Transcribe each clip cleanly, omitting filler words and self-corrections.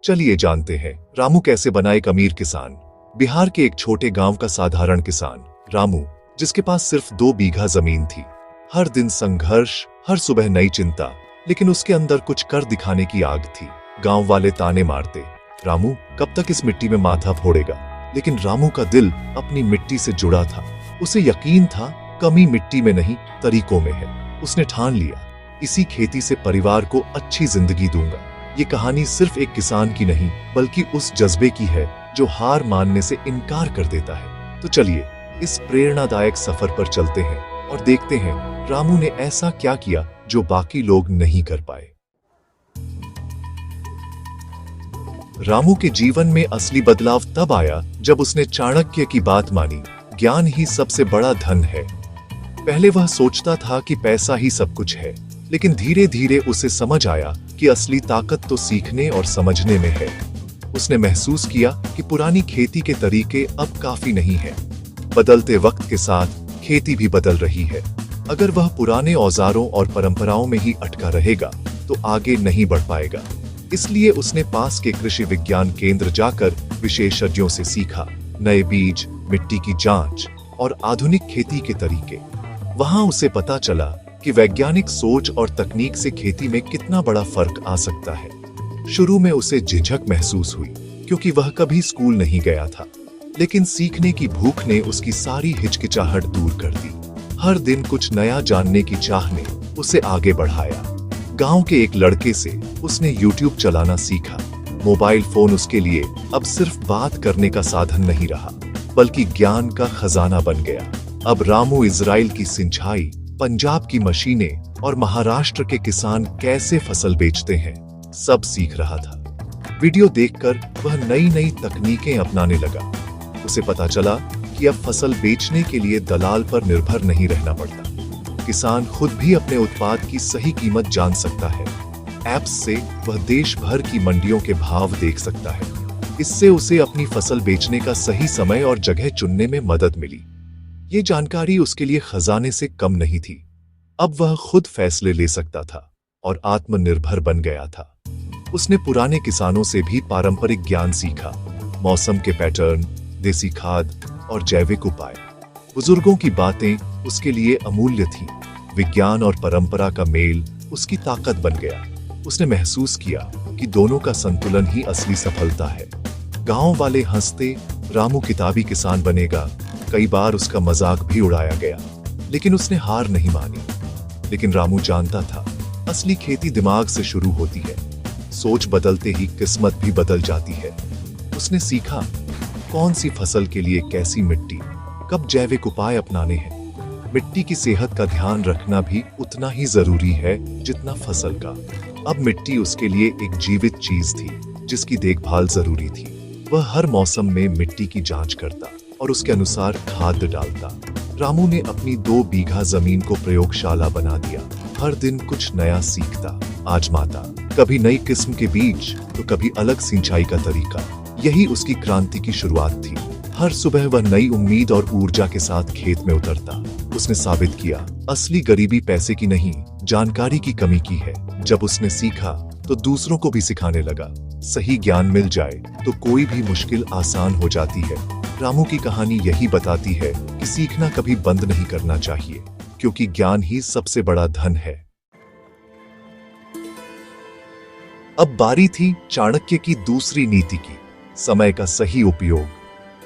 चलिए जानते हैं रामू कैसे बना एक अमीर किसान। बिहार के एक छोटे गांव का साधारण किसान रामू, जिसके पास सिर्फ 2 बीघा जमीन थी। हर दिन संघर्ष, हर सुबह नई चिंता, लेकिन उसके अंदर कुछ कर दिखाने की आग थी। गांव वाले ताने मारते, रामू कब तक इस मिट्टी में माथा फोड़ेगा, लेकिन रामू का दिल अपनी मिट्टी से जुड़ा था। उसे यकीन था कमी मिट्टी में नहीं, तरीकों में है। उसने ठान लिया, इसी खेती से परिवार को अच्छी जिंदगी दूंगा। ये कहानी सिर्फ एक किसान की नहीं, बल्कि उस जज्बे की है जो हार मानने से इनकार कर देता है। तो चलिए इस प्रेरणादायक सफर पर चलते हैं और देखते हैं रामू ने ऐसा क्या किया जो बाकी लोग नहीं कर पाए। रामू के जीवन में असली बदलाव तब आया जब उसने चाणक्य की बात मानी, ज्ञान ही सबसे बड़ा धन है। पहले वह सोचता था कि पैसा ही सब कुछ है, लेकिन धीरे धीरे उसे समझ आया कि असली ताकत तो सीखने और समझने में है। उसने महसूस किया कि पुरानी खेती के तरीके अब काफी नहीं है। बदलते वक्त के साथ खेती भी बदल रही है। अगर वह पुराने औजारों और परंपराओं में ही अटका रहेगा तो आगे नहीं बढ़ पाएगा। इसलिए उसने पास के कृषि विज्ञान केंद्र जाकर विशेषज्ञों से सीखा, नए बीज, मिट्टी की जांच और आधुनिक खेती के तरीके। वहां उसे पता चला कि वैज्ञानिक सोच और तकनीक से खेती में कितना बड़ा फर्क आ सकता है। शुरू में उसे झिझक महसूस हुई, क्योंकि वह कभी स्कूल नहीं गया था, लेकिन सीखने की भूख ने उसकी सारी हिचकिचाहट दूर कर दी। हर दिन कुछ नया जानने की चाह ने उसे आगे बढ़ाया। गांव के एक लड़के से उसने यूट्यूब चलाना सीखा। मोबाइल फोन उसके लिए अब सिर्फ बात करने का साधन नहीं रहा, बल्कि ज्ञान का खजाना बन गया। अब रामू इजराइल की सिंचाई, पंजाब की मशीनें और महाराष्ट्र के किसान कैसे फसल बेचते हैं, सब सीख रहा था। वीडियो देखकर वह नई नई तकनीकें अपनाने लगा। उसे पता चला कि अब फसल बेचने के लिए दलाल पर निर्भर नहीं रहना पड़ता। किसान खुद भी अपने उत्पाद की सही कीमत जान सकता है। ऐप्स से वह देश भर की मंडियों के भाव देख सकता है। इससे उसे अपनी फसल बेचने का सही समय और जगह चुनने में मदद मिली। ये जानकारी उसके लिए खजाने से कम नहीं थी। अब वह खुद फैसले ले सकता था और आत्मनिर्भर बन गया था। उसने पुराने किसानों से भी पारंपरिक ज्ञान सीखा, मौसम के पैटर्न, देसी खाद और जैविक उपाय। बुजुर्गों की बातें उसके लिए अमूल्य थीं। विज्ञान और परंपरा का मेल उसकी ताकत बन गया। उसने महसूस किया कि दोनों का संतुलन ही असली सफलता है। गांव वाले हंसते, रामू किताबी किसान बनेगा। कई बार उसका मजाक भी उड़ाया गया, लेकिन उसने हार नहीं मानी। लेकिन रामू जानता था, असली खेती दिमाग से शुरू होती है। सोच बदलते ही किस्मत भी बदल जाती है। उसने सीखा कौन सी फसल के लिए कैसी मिट्टी, कब जैविक उपाय अपनाने हैं। मिट्टी की सेहत का ध्यान रखना भी उतना ही जरूरी है जितना फसल का। अब मिट्टी उसके लिए एक जीवित चीज थी, जिसकी देखभाल जरूरी थी। वह हर मौसम में मिट्टी की जांच करता और उसके अनुसार खाद डालता। रामू ने अपनी 2 बीघा जमीन को प्रयोगशाला बना दिया। हर दिन कुछ नया सीखता, आजमाता, कभी नई किस्म के बीज तो कभी अलग सिंचाई का तरीका। यही उसकी क्रांति की शुरुआत थी। हर सुबह वह नई उम्मीद और ऊर्जा के साथ खेत में उतरता। उसने साबित किया, असली गरीबी पैसे की नहीं, जानकारी की कमी की है। जब उसने सीखा तो दूसरों को भी सिखाने लगा। सही ज्ञान मिल जाए तो कोई भी मुश्किल आसान हो जाती है। रामू की कहानी यही बताती है कि सीखना कभी बंद नहीं करना चाहिए, क्योंकि ज्ञान ही सबसे बड़ा धन है। अब बारी थी चाणक्य की दूसरी नीति की, समय का सही उपयोग।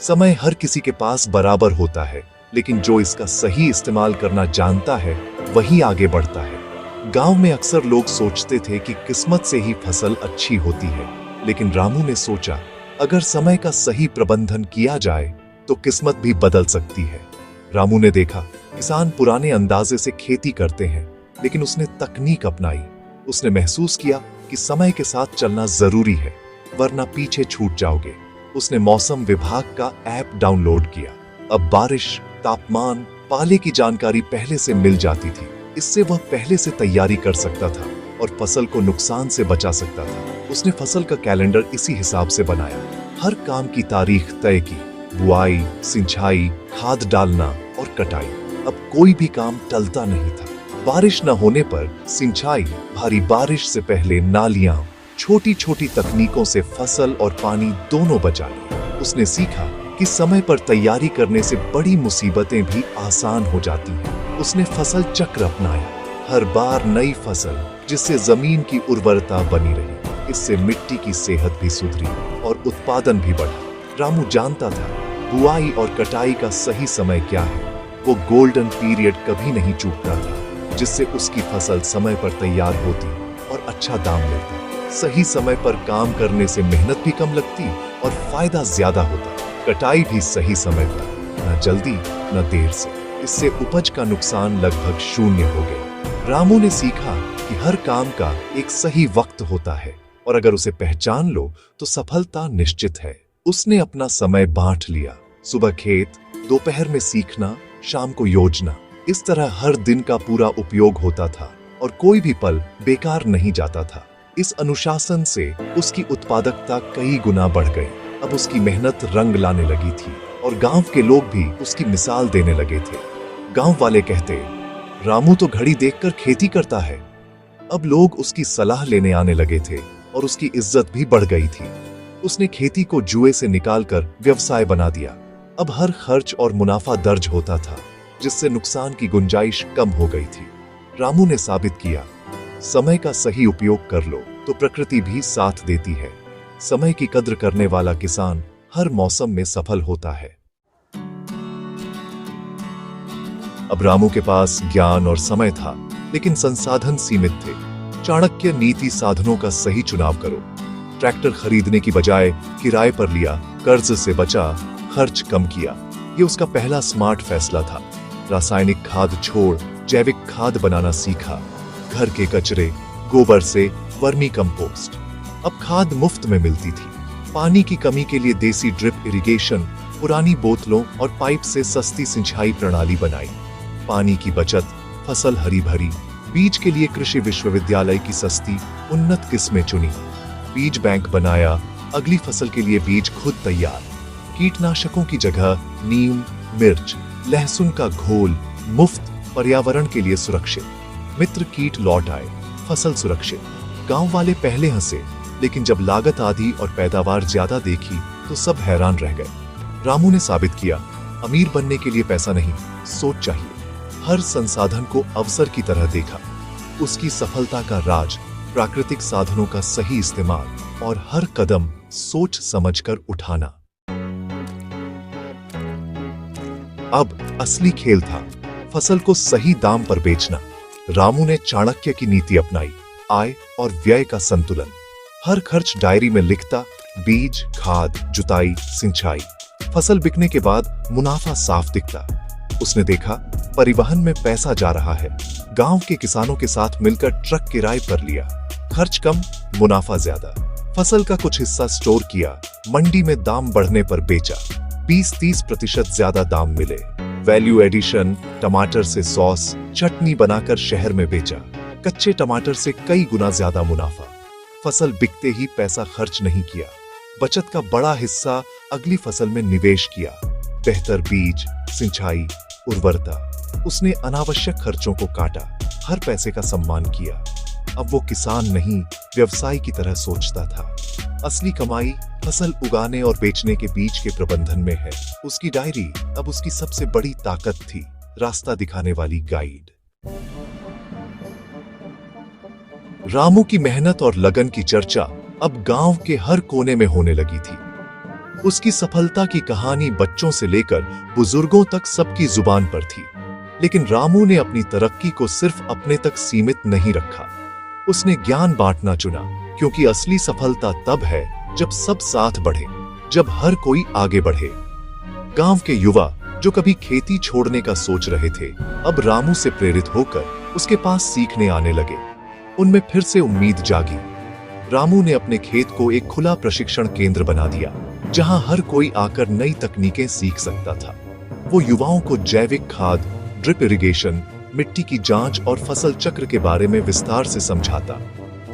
समय हर किसी के पास बराबर होता है, लेकिन जो इसका सही इस्तेमाल करना जानता है वही आगे बढ़ता है। गांव में अक्सर लोग सोचते थे कि किस्मत से ही फसल अच्छी होती है, लेकिन रामू ने सोचा, अगर समय का सही प्रबंधन किया जाए तो किस्मत भी बदल सकती है। रामू ने देखा, किसान पुराने अंदाजे से खेती करते हैं, लेकिन उसने तकनीक अपनाई। उसने महसूस किया कि समय के साथ चलना जरूरी है, वरना पीछे छूट जाओगे। उसने मौसम विभाग का ऐप डाउनलोड किया। अब बारिश, तापमान, पाले की जानकारी पहले से मिल जाती थी। इससे वह पहले से तैयारी कर सकता था और फसल को नुकसान से बचा सकता था। उसने फसल का कैलेंडर इसी हिसाब से बनाया। हर काम की तारीख तय की, बुआई, सिंचाई, खाद डालना और कटाई। अब कोई भी काम टलता नहीं था। बारिश न होने पर सिंचाई, भारी बारिश से पहले नालियां, छोटी छोटी तकनीकों से फसल और पानी दोनों बचा लिए। उसने सीखा कि समय पर तैयारी करने से बड़ी मुसीबतें भी आसान हो जाती हैं। उसने फसल चक्र अपनाया, हर बार नई फसल, जिससे जमीन की उर्वरता बनी रही। इससे मिट्टी की सेहत भी सुधरी और उत्पादन भी बढ़ा। रामू जानता था बुआई और कटाई का सही समय क्या है। वो गोल्डन पीरियड कभी नहीं चूकता था, जिससे उसकी फसल समय पर तैयार होती और अच्छा दाम मिलता। सही समय पर काम करने से मेहनत भी कम लगती और फायदा ज्यादा होता। कटाई भी सही समय पर, न जल्दी न देर से। इससे उपज का नुकसान लगभग शून्य हो गया। रामू ने सीखा कि हर काम का एक सही वक्त होता है और अगर उसे पहचान लो तो सफलता निश्चित है। उसने अपना समय बांट लिया, सुबह खेत, दोपहर में सीखना, शाम को योजना। इस तरह हर दिन का पूरा उपयोग होता था और कोई भी पल बेकार नहीं जाता था। इस अनुशासन से उसकी उत्पादकता कई गुना बढ़ गई। अब उसकी मेहनत रंग लाने लगी थी और गांव के लोग भी उसकी मिसाल देने लगे थे। गांव वाले कहते, रामू तो घड़ी देखकर खेती करता है। अब लोग उसकी सलाह लेने आने लगे थे और उसकी इज्जत भी बढ़ गई थी। उसने खेती को जुए से निकालकर व्यवसाय बना दिया। अब हर खर्च और मुनाफा दर्ज होता था, जिससे नुकसान की गुंजाइश कम हो गई थी। रामू ने साबित किया, समय का सही उपयोग कर लो तो प्रकृति भी साथ देती है। समय की कद्र करने वाला किसान हर मौसम में सफल होता है। अब रामू के पास ज्ञान और समय था, लेकिन संसाधन सीमित थे। चाणक्य नीति साधनों का सही चुनाव करो। ट्रैक्टर खरीदने की बजाय किराए पर लिया, कर्ज से बचा, खर्च कम किया। ये उसका पहला स्मार्ट फैसला था। रासायनिक खाद छोड़ जैविक खाद बनाना सीखा। घर के कचरे, गोबर से वर्मी कंपोस्ट। अब खाद मुफ्त में मिलती थी। पानी की कमी के लिए देसी ड्रिप इरिगेशन, पुरानी बोतलों और पाइप से सस्ती सिंचाई प्रणाली बनाई। पानी की बचत, फसल हरी भरी। बीज के लिए कृषि विश्वविद्यालय की सस्ती उन्नत किस्में चुनी। बीज बैंक बनाया, अगली फसल के लिए बीज खुद तैयार। कीटनाशकों की जगह नीम, मिर्च, लहसुन का घोल मुफ्त, पर्यावरण के लिए सुरक्षित। मित्र कीट लौट आए, फसल सुरक्षित। गांव वाले पहले हंसे, लेकिन जब लागत आधी और पैदावार ज्यादा देखी तो सब हैरान रह गए। रामू ने साबित किया, अमीर बनने के लिए पैसा नहीं, सोच चाहिए। हर संसाधन को अवसर की तरह देखा। उसकी सफलता का राज प्राकृतिक साधनों का सही इस्तेमाल और हर कदम सोच समझकर उठाना। अब असली खेल था, फसल को सही दाम पर बेचना। रामू ने चाणक्य की नीति अपनाई, आय और व्यय का संतुलन। हर खर्च डायरी में लिखता, बीज, खाद, जुताई, सिंचाई। फसल बिकने के बाद मुनाफा साफ दिखता। उसने देखा परिवहन में पैसा जा रहा है। गांव के किसानों के साथ मिलकर ट्रक किराए पर लिया। खर्च कम, मुनाफा ज्यादा। फसल का कुछ हिस्सा स्टोर किया, मंडी में दाम बढ़ने पर बेचा। 20-30% ज्यादा दाम मिले। वैल्यू एडिशन, टमाटर से सॉस, चटनी बनाकर शहर में बेचा। कच्चे टमाटर से कई गुना ज्यादा मुनाफा। फसल बिकते ही पैसा खर्च नहीं किया। बचत का बड़ा हिस्सा अगली फसल में निवेश किया। बेहतर बीज, सिंचाई, उर्वरता। उसने अनावश्यक खर्चों को काटा, हर पैसे का सम्मान किया। अब वो किसान नहीं, व्यवसाय की तरह सोचता था। असली कमाई फसल उगाने और बेचने के बीच के प्रबंधन में है। उसकी डायरी अब उसकी सबसे बड़ी ताकत थी, रास्ता दिखाने वाली गाइड। रामू की मेहनत और लगन की चर्चा अब गांव के हर कोने में होने लगी थी। उसकी सफलता की कहानी बच्चों से लेकर बुजुर्गों तक सबकी जुबान पर थी। लेकिन रामू ने अपनी तरक्की को सिर्फ अपने तक सीमित नहीं रखा। उसने ज्ञान बांटना चुना, क्योंकि असली सफलता तब है जब सब साथ बढ़े, जब हर कोई आगे बढ़े। गांव के युवा जो कभी खेती छोड़ने का सोच रहे थे, अब रामू से प्रेरित होकर उसके पास सीखने आने लगे। उनमें फिर से उम्मीद जागी। रामू ने अपने खेत को एक खुला प्रशिक्षण केंद्र बना दिया, जहां हर कोई आकर नई तकनीकें सीख सकता था। वो युवाओं को जैविक खाद, ड्रिप इरिगेशन, मिट्टी की जांच और फसल चक्र के बारे में विस्तार से समझाता।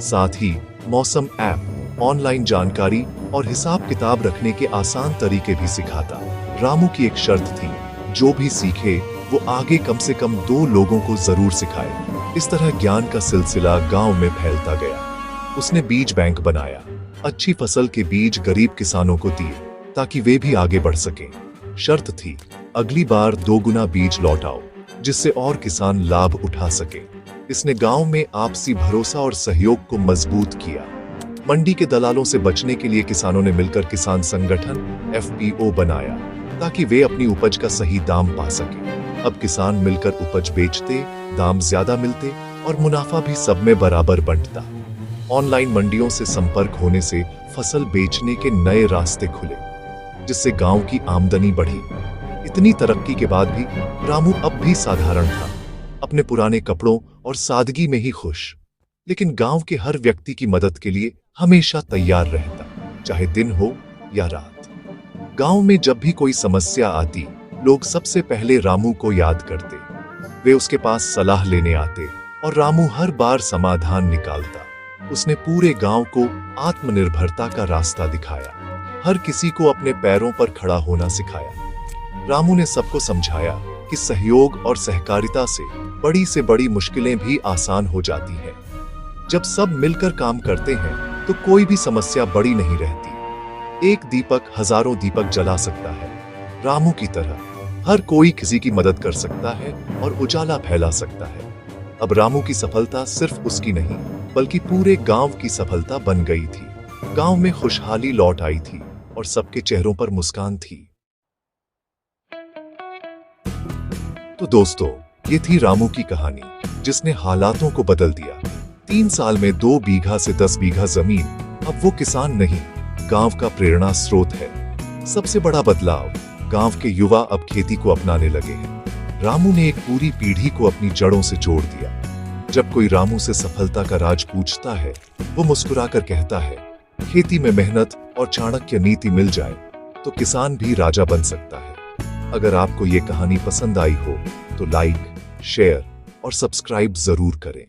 साथ ही मौसम ऐप, ऑनलाइन जानकारी और हिसाब किताब रखने के आसान तरीके भी सिखाता। रामू की एक शर्त थी, जो भी सीखे वो आगे कम से कम 2 लोगों को जरूर सिखाए। इस तरह ज्ञान का सिलसिला गांव में फैलता गया। उसने बीज बैंक बनाया, अच्छी फसल के बीज गरीब किसानों को दिए ताकि वे भी आगे बढ़ सकें। शर्त थी, अगली बार 2 गुना बीज लौटाओ, जिससे और किसान लाभ उठा सके। इसने गांव में आपसी भरोसा और सहयोग को मजबूत किया। मंडी के दलालों से बचने के लिए किसानों ने मिलकर किसान संगठन FPO बनाया ताकि वे अपनी उपज का सही दाम पा सके। अब किसान मिलकर उपज बेचते, दाम ज्यादा मिलते और मुनाफा भी सब में बराबर बंटता। ऑनलाइन मंडियों से संपर्क होने से फसल बेचने के नए रास्ते खुले, जिससे गांव की आमदनी बढ़ी। इतनी तरक्की के बाद भी रामू अब भी साधारण था, अपने पुराने कपड़ों और सादगी में ही खुश, लेकिन गांव के हर व्यक्ति की मदद के लिए हमेशा तैयार रहता, चाहे दिन हो या रात। गांव में जब भी कोई समस्या आती, लोग सबसे पहले रामू को याद करते। वे उसके पास सलाह लेने आते और रामू हर बार समाधान निकालता। उसने पूरे गांव को आत्मनिर्भरता का रास्ता दिखाया, हर किसी को अपने पैरों पर खड़ा होना सिखाया। रामू ने सबको समझाया कि सहयोग और सहकारिता से बड़ी मुश्किलें भी आसान हो जाती हैं। जब सब मिलकर काम करते हैं तो कोई भी समस्या बड़ी नहीं रहती। एक दीपक हजारों दीपक जला सकता है। रामू की तरह हर कोई किसी की मदद कर सकता है और उजाला फैला सकता है। अब रामू की सफलता सिर्फ उसकी नहीं, बल्कि पूरे गांव की सफलता बन गई थी। गांव में खुशहाली लौट आई थी और सबके चेहरों पर मुस्कान थी। तो दोस्तों, ये थी रामू की कहानी, जिसने हालातों को बदल दिया। 3 साल में 2 बीघा से 10 बीघा जमीन, अब वो किसान नहीं, गांव का प्रेरणा स्रोत है। सबसे बड़ा बदलाव, गांव के युवा अब खेती को अपनाने लगे हैं। रामू ने एक पूरी पीढ़ी को अपनी जड़ों से जोड़ दिया। जब कोई रामू से सफलता का राज पूछता है, वो मुस्कुराकर कहता है, खेती में मेहनत और चाणक्य नीति मिल जाए तो किसान भी राजा बन सकता है। अगर आपको ये कहानी पसंद आई हो तो लाइक, शेयर और सब्सक्राइब जरूर करें।